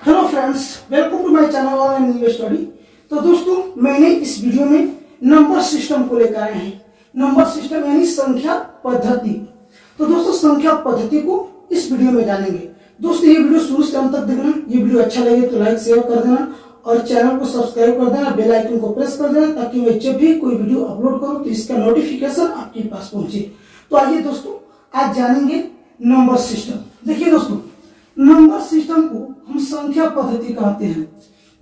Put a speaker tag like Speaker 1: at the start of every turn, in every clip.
Speaker 1: Hello friends, welcome to my channel online English study. तो दोस्तों, मैंने इस वीडियो में नंबर सिस्टम को लेकर आए हैं। नंबर सिस्टम यानी संख्या पद्धति। तो दोस्तों, संख्या पद्धति को इस वीडियो में जानेंगे। दोस्तों, ये वीडियो शुरू से अंत तक देखना। ये वीडियो अच्छा लगे तो लाइक शेयर कर देना और चैनल को सब्सक्राइब कर देना, बेल आइकन को प्रेस कर देना, ताकि मैं जब भी कोई वीडियो अपलोड करूं तो इसका नोटिफिकेशन आपके पास पहुंचे। तो आइए दोस्तों, आज जानेंगे नंबर सिस्टम। देखिए दोस्तों, नंबर सिस्टम को हम संख्या पद्धति कहते हैं,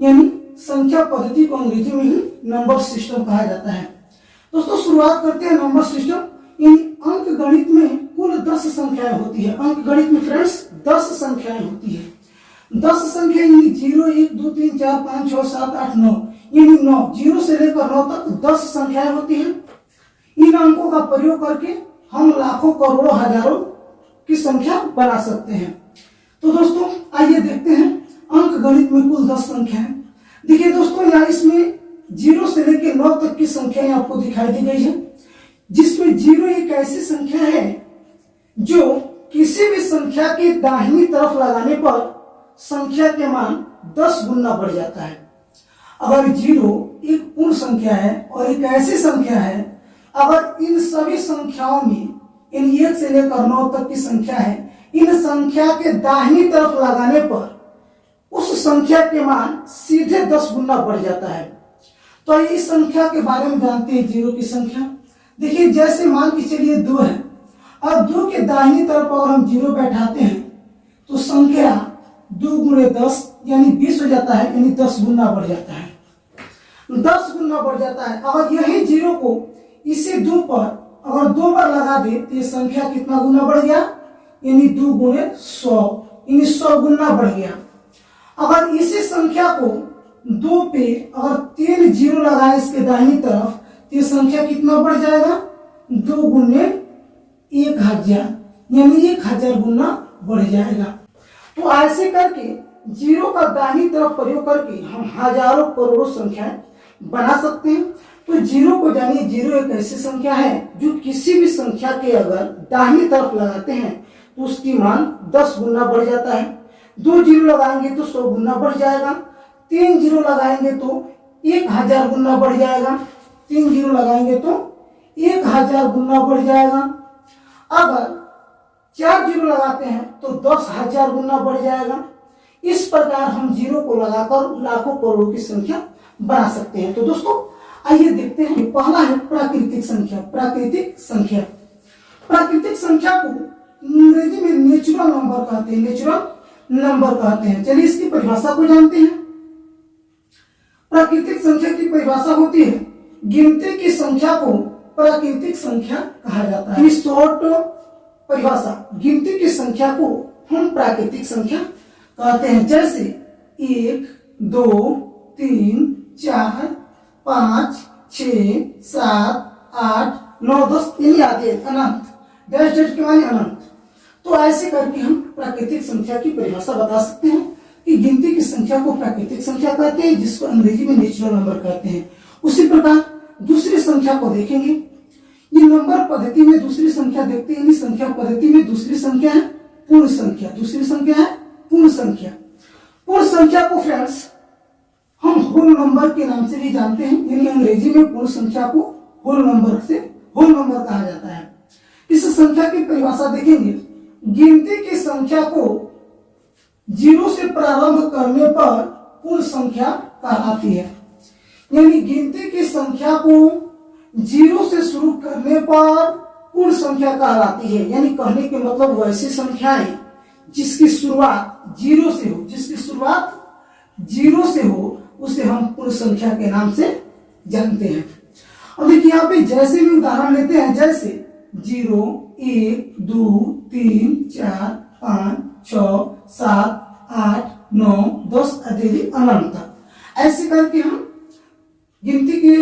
Speaker 1: यानी संख्या पद्धति को अंग्रेजी में ही नंबर सिस्टम कहा जाता है। दोस्तों, शुरुआत करते हैं नंबर सिस्टम। यानी अंक गणित में कुल 10 संख्याएं होती है। अंक गणित में फ्रेंड्स 10 संख्याएं होती है। 10 संख्या यानी 0, 1, 2, 3, 4, 5, 6, 7, 8, 9 यानी 9, 0 से लेकर 9 तक 10 संख्याएं होती हैं। इन अंकों का प्रयोग करके हम लाखों, करोड़ों, हजारों की संख्या बना सकते हैं। तो दोस्तों, आइए देखते हैं अंक गणित में कुल 10 संख्या है। देखिए दोस्तों, यहाँ इसमें 0 से लेकर 9 तक की संख्याएं आपको दिखाई दी गई है, जिसमें 0 एक ऐसी संख्या है जो किसी भी संख्या के दाहिनी तरफ लगाने पर संख्या के मान 10 गुना बढ़ जाता है। अगर 0 एक पूर्ण संख्या है और एक ऐसी संख्या है, अगर इन सभी संख्याओं में इन 1 से लेकर 9 तक की संख्या है, इन संख्या के दाहिनी तरफ लगाने पर उस संख्या के मान सीधे 10 गुना बढ़ जाता है। तो इस संख्या के बारे में जानते हैं। 0 की संख्या देखिए, जैसे मान के चलिए 2 है, और 2 के दाहिनी तरफ अगर हम 0 बैठाते हैं तो संख्या 2 गुणे 10 यानी 20 हो जाता है, यानी 10 गुना बढ़ जाता है। 10 गुना बढ़ जाता है। अगर यही 0 को इसी 2 पर अगर 2 बार लगा दे तो ये संख्या कितना गुना बढ़ गया, यानी 2 गुणे 100 यानी 100 गुना बढ़ गया। अगर इसी संख्या को 2 पे अगर 3 0 लगाए इसके दाहिनी तरफ तो ये संख्या कितना बढ़ जाएगा, 2 गुणे 1000 यानी 1000 गुना बढ़ जाएगा। तो ऐसे करके 0 का दाहिनी तरफ प्रयोग करके हम हजारों, करोड़ों संख्याएं बना सकते हैं। तो 0 को जानिए, 0 एक ऐसी संख्या है जो किसी भी संख्या के अगर दाहिनी तरफ लगाते हैं तो उसकी मान 10 गुना बढ़ जाता है। 2 0 लगाएंगे तो 100 गुना बढ़ जाएगा। 3 0 लगाएंगे तो 1000 गुना बढ़ जाएगा। 3 0 लगाएंगे तो 1000 गुना बढ़ जाएगा। अगर 4 0 लगाते हैं तो 10,000 गुना बढ़ जाएगा। इस प्रकार हम 0 को लगाकर लाखों, करोड़ों की संख्या बना सकते हैं। तो दोस्तों, आइए देखते हैं। पहला है प्राकृतिक संख्या। प्राकृतिक संख्या, प्राकृतिक संख्या को अंग्रेजी में नेचुरल नंबर कहते हैं। नेचुरल नंबर कहते हैं। चलिए इसकी परिभाषा को जानते हैं। प्राकृतिक संख्या की परिभाषा होती है, गिनती की संख्या को प्राकृतिक संख्या कहा जाता है। शॉर्ट परिभाषा, गिनती की संख्या को हम प्राकृतिक संख्या कहते हैं। जैसे 1, 2, 3, 4, 5, 6, 7, 8, 9, 10 यानी आगे अनंत, डैश डैश के माने अनंत। तो ऐसे करके हम प्राकृतिक संख्या की परिभाषा बता सकते हैं कि गिनती की संख्या को प्राकृतिक संख्या कहते हैं, जिसको अंग्रेजी में नेचुरल नंबर कहते हैं। उसी प्रकार दूसरी संख्या को देखेंगे। ये नंबर पद्धति में दूसरी संख्या देखते हैं। संख्या पद्धति में दूसरी संख्या है पूर्ण संख्या। दूसरी संख्या है पूर्ण संख्या। पूर्ण संख्या को फ्रेंड्स हम होल नंबर के नाम से भी जानते हैं, यानी अंग्रेजी में पूर्ण संख्या को होल नंबर कहा जाता है। इस संख्या की परिभाषा देखेंगे। गिनती की संख्या को 0 से प्रारंभ करने पर पूर्ण संख्या कहलाती है। यानी गिनती की संख्या को 0 से शुरू करने पर पूर्ण संख्या कहलाती है। यानी कहने के मतलब वैसी संख्याएं जिसकी शुरुआत 0 से हो, जिसकी शुरुआत 0 से हो, उसे हम पूर्ण संख्या के नाम से जानते हैं। और देखिए यहाँ पे जैसे भी उदाहरण लेते हैं, जैसे 0, 1, 2, 3, 4, 5, 6, 7, 8, 9, 10 आदि अनंत। ऐसे करके हम गिनती के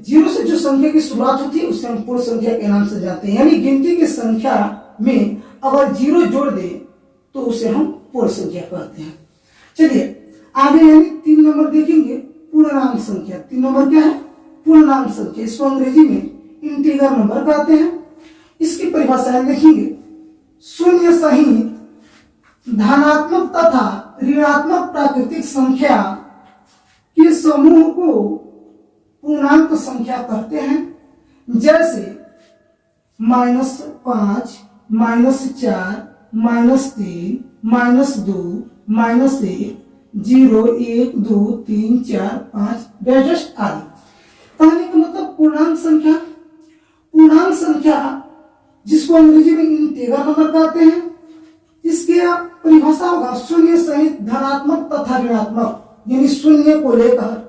Speaker 1: 0 से जो संख्या की शुरुआत होती है उसे हम पूर्ण संख्या के नाम से जानते हैं। यानी गिनती की संख्या में अगर 0 जोड़ दे तो उसे हम पूर्ण संख्या कहते हैं। चलिए आगे यानी 3 नंबर देखेंगे, पूर्णांक संख्या। 3 नंबर क्या है, पूर्णांक संख्या। इसको अंग्रेजी में इंटीजर नंबर कहते हैं। इसकी परिभाषाएं देखेंगे। शून्य सहित धनात्मक तथा ऋणात्मक प्राकृतिक संख्या के समूह को पूर्णांक संख्या कहते हैं, जैसे -5, -4, -3, -2, -1, 0, 1, 2, 3, 4, 5 डैश आदि। कहने का मतलब पूर्णांक संख्या, पूर्णांक संख्या जिसको अंग्रेजी में इंटीजर नंबर कहते हैं, इसके परिभाषा होगा शून्य सहित धनात्मक तथा ऋणात्मक, यानी शून्य को लेकर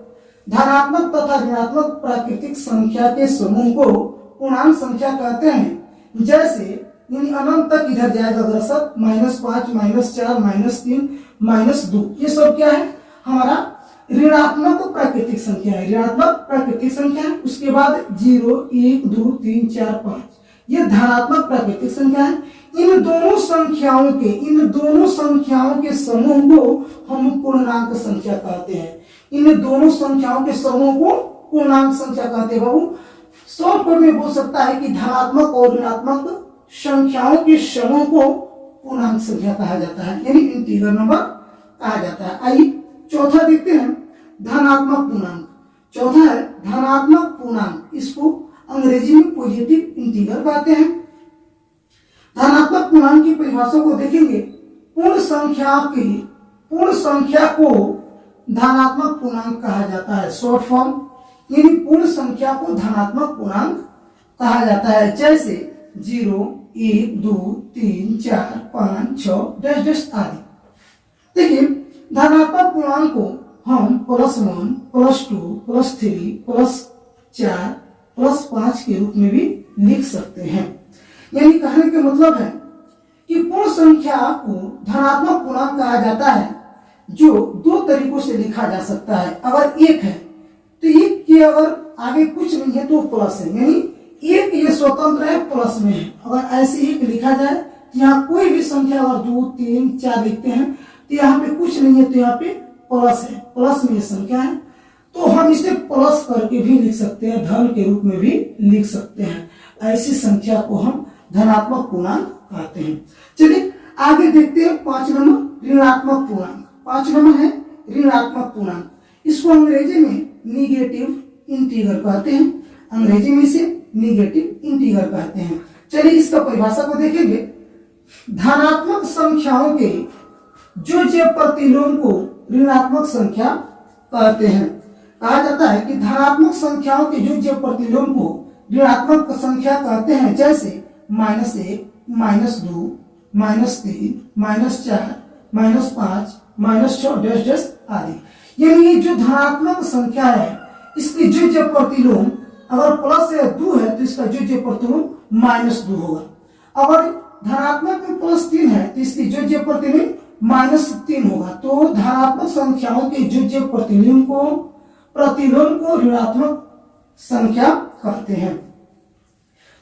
Speaker 1: धनात्मक तथा ऋणात्मक प्राकृतिक संख्या के समूह को पूर्णांक संख्या कहते हैं। जैसे यानी अनंत तक इधर जाएगा अग्रसर, -5, -4, -3, -2, ये सब क्या है? हमारा ऋणात्मक प्राकृतिक संख्या है, ऋणात्मक प्राकृतिक संख्या है। उसके बाद 0, 1, 2, 3, 4, 5 ये धनात्मक प्राकृतिक संख्या है। इन दोनों संख्याओं के समूह को हम पूर्णांक संख्या कहते हैं। इन दोनों संख्याओं के समूह को पूर्णांक संख्या कहते हैं। बाबू शॉर्टकट में बोल सकता है कि धनात्मक और ऋणात्मक संख्याओं के समूह को पूर्णांक संख्या कहा जाता है, यानी इंटीजर नंबर कहा जाता है। आइए चौथा देखते हैं, धनात्मक पूर्णांक। चौथा है धनात्मक पूर्णांक, इसको अंग्रेजी में पॉजिटिव इंटीजर कहते हैं। धनात्मक पूर्णांक की परिभाषा को देखेंगे, पूर्ण संख्या को धनात्मक पूर्णांक कहा जाता है, शॉर्ट फॉर्म, यानी पूर्ण संख्या को धनात्मक पूर्णांक कहा जाता है। जैसे 0, 1, 2, 3, 4, 5, 6 डैश आदि। देखिए धनात्मक पूर्णांक को हम +1, +2, +3, +4, +5 के रूप में भी लिख सकते हैं। यानी कहने का मतलब है कि पूर्ण संख्या को धनात्मक पूर्णांक कहा जाता है जो दो तरीकों से लिखा जा सकता है। अगर एक है तो एक के अगर आगे कुछ नहीं है तो प्लस है, यानी एक ये स्वतंत्र है, प्लस में है। अगर ऐसे एक लिखा जाए तो यहाँ कोई भी संख्या अगर 2, 3, 4 लिखते हैं तो यहाँ पे कुछ नहीं है तो यहाँ पे प्लस है, प्लस में ये संख्या है, तो हम इसे प्लस करके भी लिख सकते हैं, धन के रूप में भी लिख सकते हैं। ऐसी संख्या को हम धनात्मक पूर्णांक कहते हैं। चलिए आगे देखते हैं 5 नंबर ऋणात्मक पूर्णांक। 5 नंबर है ऋणात्मक पूर्णांक, इसको अंग्रेजी में निगेटिव इंटीजर कहते हैं, अंग्रेजी में इसे निगेटिव इंटीजर कहते हैं। चलिए इसका परिभाषा को देखेंगे, धनात्मक संख्याओं के जोड़ प्रतिलोम को ऋणात्मक संख्या कहते हैं। कहा जाता है कि धनात्मक संख्याओं के जोड़ प्रतिलोम को ऋणात्मक संख्या कहते हैं। जैसे -1, -2, -3, -4, -5, -6 डैश आदि। यानी ये जो धनात्मक संख्या है इसकी जोड़ प्रतिलोम अगर प्लस या 2 है तो इसका जोड़ प्रतिलोम -2 होगा। अगर धनात्मक में +3 है तो इसकी जोड़ प्रतिलोम -3 होगा। तो धनात्मक संख्याओं के जोड़ प्रतिलोम को ऋणात्मक संख्या कहते हैं।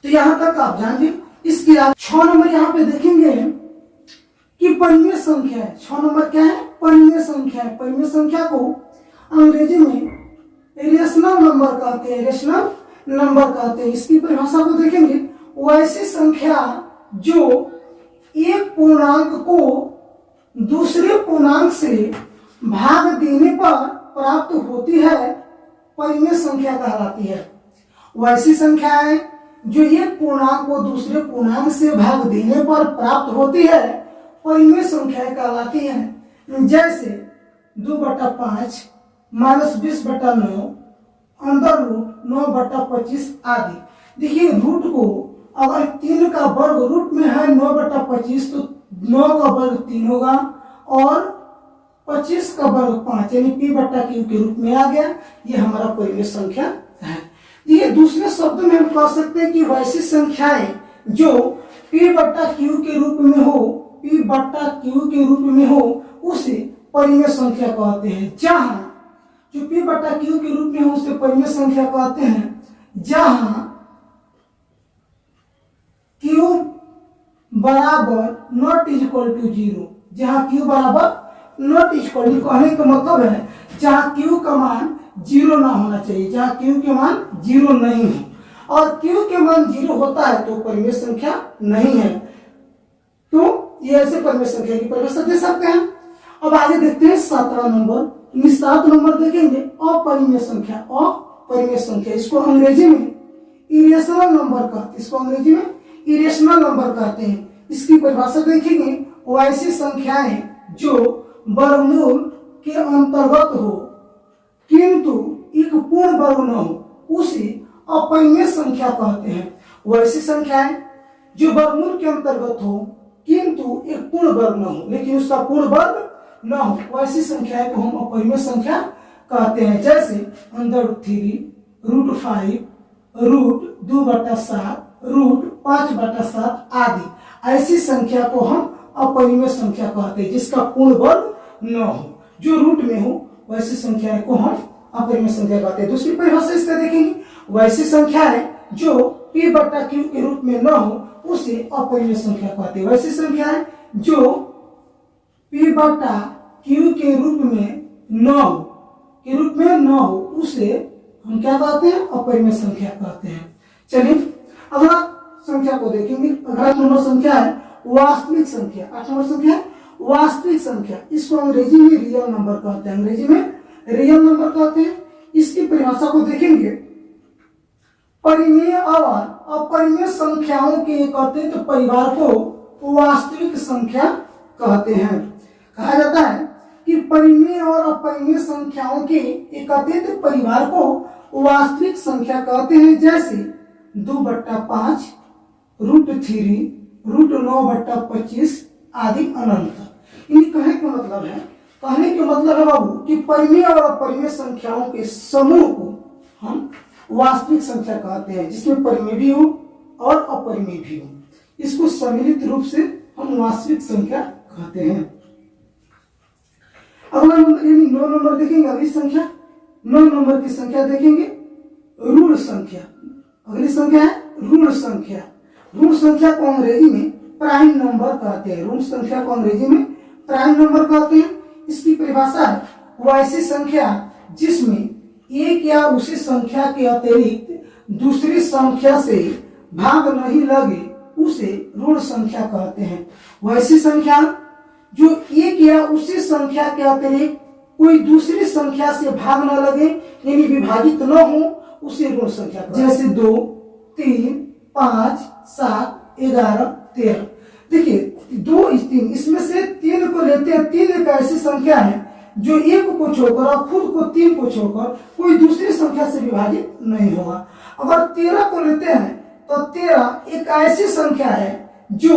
Speaker 1: तो यहां तक आप जानिए। इसके बाद 6 नंबर यहाँ पे देखेंगे कि परिमेय संख्या है। 6 नंबर क्या है? परिमेय संख्या है। परिमेय संख्या को अंग्रेजी में रेशनल नंबर कहते हैं, रेशनल नंबर कहते हैं। इसकी परिभाषा को देखेंगे, वैसी संख्या जो एक पूर्णांक को दूसरे पूर्णांक से भाग देने पर प्राप्त होती है, परिमेय संख्या कहलाती है। वैसी संख्या है जो एक पूर्णांक को दूसरे पूर्णांक से भाग देने पर प्राप्त होती है, परिमेय संख्या कहलाती है। जैसे 2/5, -20/9, √9/25 आदि। देखिए रूट को अगर 3 का वर्ग रूट में है 9/25 तो 9 का वर्ग 3 होगा और 25 का वर्ग 5, यानी p/q के रूप में आ गया। ये हमारा परिमेय संख्या है। ये दूसरे शब्दों में हम कह सकते हैं कि वैसी संख्याएं जो p/q के रूप में हो, p/q के रूप में हो, उसे परिमेय संख्या कहते हैं। जहां जो p/q के रूप में हो उसे परिमेय संख्या कहते हैं जहां q बराबर नॉट इक्वल टू 0। जहां q बराबर नॉट इक्वल टू, कहने का मतलब है जहां q का मान 0 ना होना चाहिए, जहां q के मान 0 नहीं हो और q के मान 0 होता है तो परिमेय संख्या नहीं है। तो ये ऐसे परिमेय संख्या की परिभाषा दे सकते हैं। अब आगे देखते हैं 7वां नंबर। 7 नंबर देखेंगे अपरिमेय संख्या। अपरिमेय संख्या इसको अंग्रेजी में इरेशनल नंबर कहते हैं। इसको अंग्रेजी में इरेशनल नंबर कहते हैं। इसकी परिभाषा देखेंगे, वो ऐसी संख्याएं जो वर्गमूल के अंतर्गत हो किंतु एक पूर्ण वर्ग न हो, उसे अपरिमेय संख्या कहते हैं। वो ऐसी संख्याएं जो वर्गमूल के अंतर्गत हो किंतु एक पूर्ण वर्ग न हो, लेकिन उसका पूर्ण वर्ग न हो, वैसी संख्याएं को हम अपरिमेय संख्या कहते हैं। जैसे √3, √5, √2/7, √5/7 आदि। ऐसी संख्या को हम अपरिमेय संख्या कहते हैं, जिसका पूर्ण वर्ग न हो, जो रूट में हो, वैसी संख्याएं को हम अपरिमेय संख्या कहते हैं। दूसरी परिभाषा इसका देखेंगे, वैसी संख्याएं जो p/q के रूप में न हो, उसे अपरिमेय संख्या कहते हैं। वैसी संख्याएं जो p/q के रूप में न हो, उसे हम क्या कहते हैं? अपरिमेय संख्या कहते हैं। चलिए अगला संख्या को देखेंगे। अगला नंबर संख्या है वास्तविक संख्या। 8 नंबर संख्या है वास्तविक संख्या। इसको अंग्रेजी में रियल नंबर कहते हैं। अंग्रेजी में रियल नंबर कहते हैं। इसकी परिभाषा को देखेंगे, परिमेय और अपरिमेय संख्याओं के एकत्रित परिवार को वास्तविक संख्या कहते हैं। कहा जाता है कि परिमेय और अपरिमेय संख्याओं के एकत्रित परिवार को वास्तविक संख्या कहते हैं। जैसे 2/5, √3, √9/25 आदि अनंत। इन्हें कहने का मतलब है बाबू कि परिमेय और अपरिमेय संख्याओं के समूह को हम वास्तविक संख्या कहते हैं, जिसमें परिमेय भी हो और अपरिमेय भी हो। इसको सम्मिलित रूप से हम वास्तविक संख्या कहते हैं। अगला नंबर यानी 9 नंबर देखेंगे। अगली संख्या 9 नंबर की संख्या देखेंगे ऋण संख्या। अगली संख्या है ऋण संख्या। ऋण संख्या को अंग्रेजी में प्राइम नंबर कहते हैं। ऋण संख्या को अंग्रेजी में प्राइम नंबर कहते हैं। इसकी परिभाषा है वो ऐसी संख्या जिसमें एक या उसी संख्या के अतिरिक्त दूसरी संख्या से भाग नहीं लगे, उसे ऋण संख्या कहते हैं। वैसी संख्या जो एक या उसी संख्या के अतिरिक्त कोई दूसरी संख्या से भाग न लगे, यानी विभाजित न हो, उसे ऋण संख्या कहते हैं। जैसे 2, 3, 5, 7, 11, 13। देखिए 2, 3, इसमें से 3 को लेते हैं। 3 एक ऐसी संख्या है जो 1 को छोड़कर और खुद को 3 को छोड़कर कोई दूसरी संख्या से विभाजित नहीं होगा। अगर 13 को लेते हैं तो 13 एक ऐसी संख्या है जो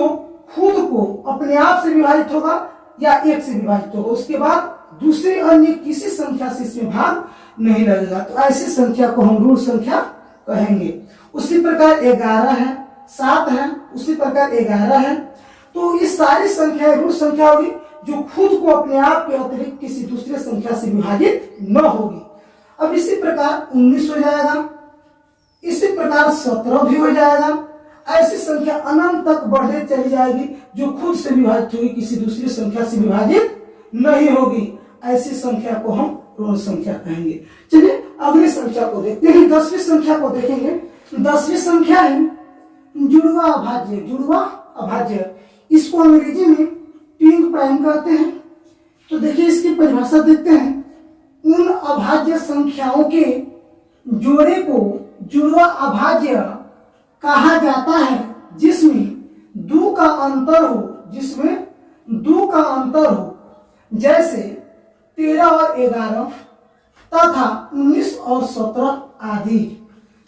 Speaker 1: खुद को अपने आप से विभाजित होगा या 1 से विभाजित होगा, उसके बाद दूसरी अन्य किसी संख्या से इसमें भाग नहीं लगेगा, तो ऐसी संख्या को हम ऋण संख्या कहेंगे। उसी प्रकार 11 है, 7 है, उसी प्रकार 11 है। तो ये सारी संख्याएं ऋण संख्या होगी जो खुद को अपने आप के अतिरिक्त किसी दूसरे संख्या से विभाजित न होगी। अब इसी प्रकार 19 हो जाएगा, इसी प्रकार 17 भी हो जाएगा। ऐसी संख्या अनंत तक बढ़ते चली जाएगी जो खुद से विभाजित होगी, किसी दूसरी संख्या से विभाजित नहीं होगी। ऐसी संख्या को हम ऋण संख्या कहेंगे। चलिए अगली संख्या को देखते हैं। 10वीं संख्या को देखेंगे। 10वीं संख्या है जुड़वा अभाज्य। जुड़वा अभाज्य इसको अंग्रेजी में ट्विन प्राइम कहते हैं। तो देखिए इसकी परिभाषा देखते हैं। उन अभाज्य संख्याओं के जोड़े को जुड़वा अभाज्य कहा जाता है जिसमें 2 का अंतर हो, जैसे 13 और 11 तथा 19 और 17 आदि।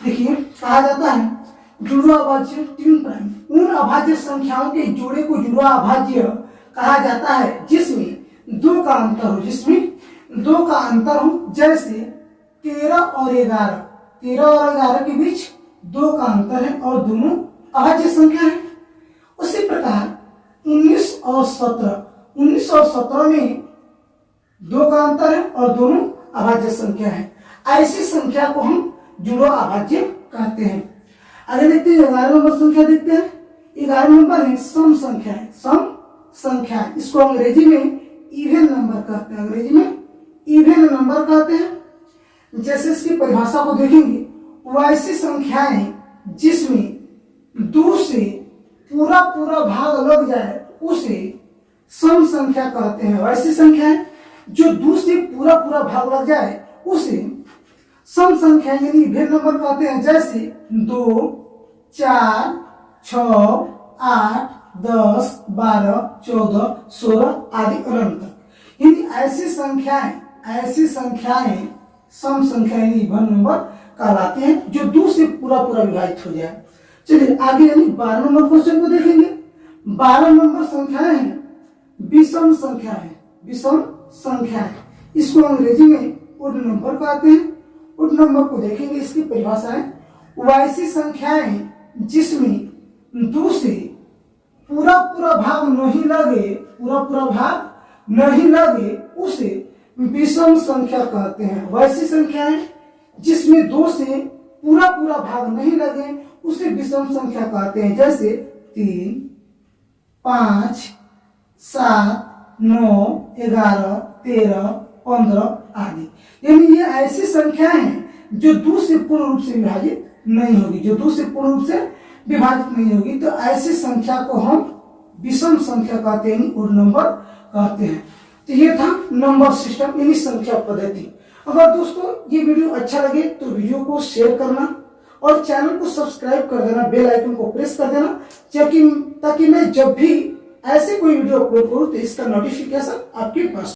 Speaker 1: देखिए कहा जाता है जुड़वा अभाज्य ट्विन प्राइम। उन अभाज्य संख्याओं के जोड़े को जुड़वा अभाज्य कहा जाता है जिसमें 2 का अंतर हो, जैसे 13 और 11 के बीच 2 का अंतर है और दोनों अभाज्य संख्या है। उसी प्रकार 19 और 17 में 2 का अंतर है और दोनों अभाज्य संख्या है। ऐसी संख्या को हम जुड़वा अभाज्य कहते हैं। आगे देखते हैं 11 नंबर संख्या देखते हैं। 11 नंबर है सम संख्या। सम संख्या इसको अंग्रेजी में इवन नंबर कहते हैं। अंग्रेजी में इवन नंबर कहते हैं। जैसे इसकी परिभाषा को देखेंगे, वैसी संख्याएं जिसमें 2 से पूरा भाग लग जाए, उसे सम संख्या कहते हैं। वैसी संख्या है जो 2 से पूरा पूरा भाग लग जाए उसे सम संख्या यानी इवेन नंबर कहते हैं। जैसे 2, 4, 6, 8, 10, 12, 14, 16 आदि अनंत तक। यानी ऐसी संख्याएं सम संख्या यानी इवन नंबर कहलाते हैं जो 2 से पूरा पूरा विभाजित हो जाए। चलिए आगे यानी 12 नंबर क्वेश्चन को देखेंगे। 12 नंबर संख्याएं हैं विषम संख्याएं। इसको अंग्रेजी में ओड नंबर कहते हैं। ओड नंबर को देखेंगे, इसकी परिभाषा है वैसी संख्याएं जिसमें 2 से पूरा पूरा भाग नहीं लगे उसे विषम संख्या कहते हैं। वैसी संख्याएं जिसमें 2 से पूरा पूरा भाग नहीं लगे उसे विषम संख्या कहते हैं। जैसे 3, 5, 7, 9, 11, 13, 15 आदि। यानी ये ऐसी संख्याएं हैं जो 2 से पूर्ण रूप से विभाजित नहीं होगी, तो ऐसी संख्या को हम विषम संख्या कहते हैं, ओड नंबर कहते हैं। तो ये था नंबर सिस्टम यानी संख्या पद्धति। अगर दोस्तों ये वीडियो अच्छा लगे तो वीडियो को शेयर करना और चैनल को सब्सक्राइब कर देना, बेल आइकन को प्रेस कर देना, ताकि मैं जब भी ऐसे कोई वीडियो अपलोड करूं तो इसका नोटिफिकेशन आपके पास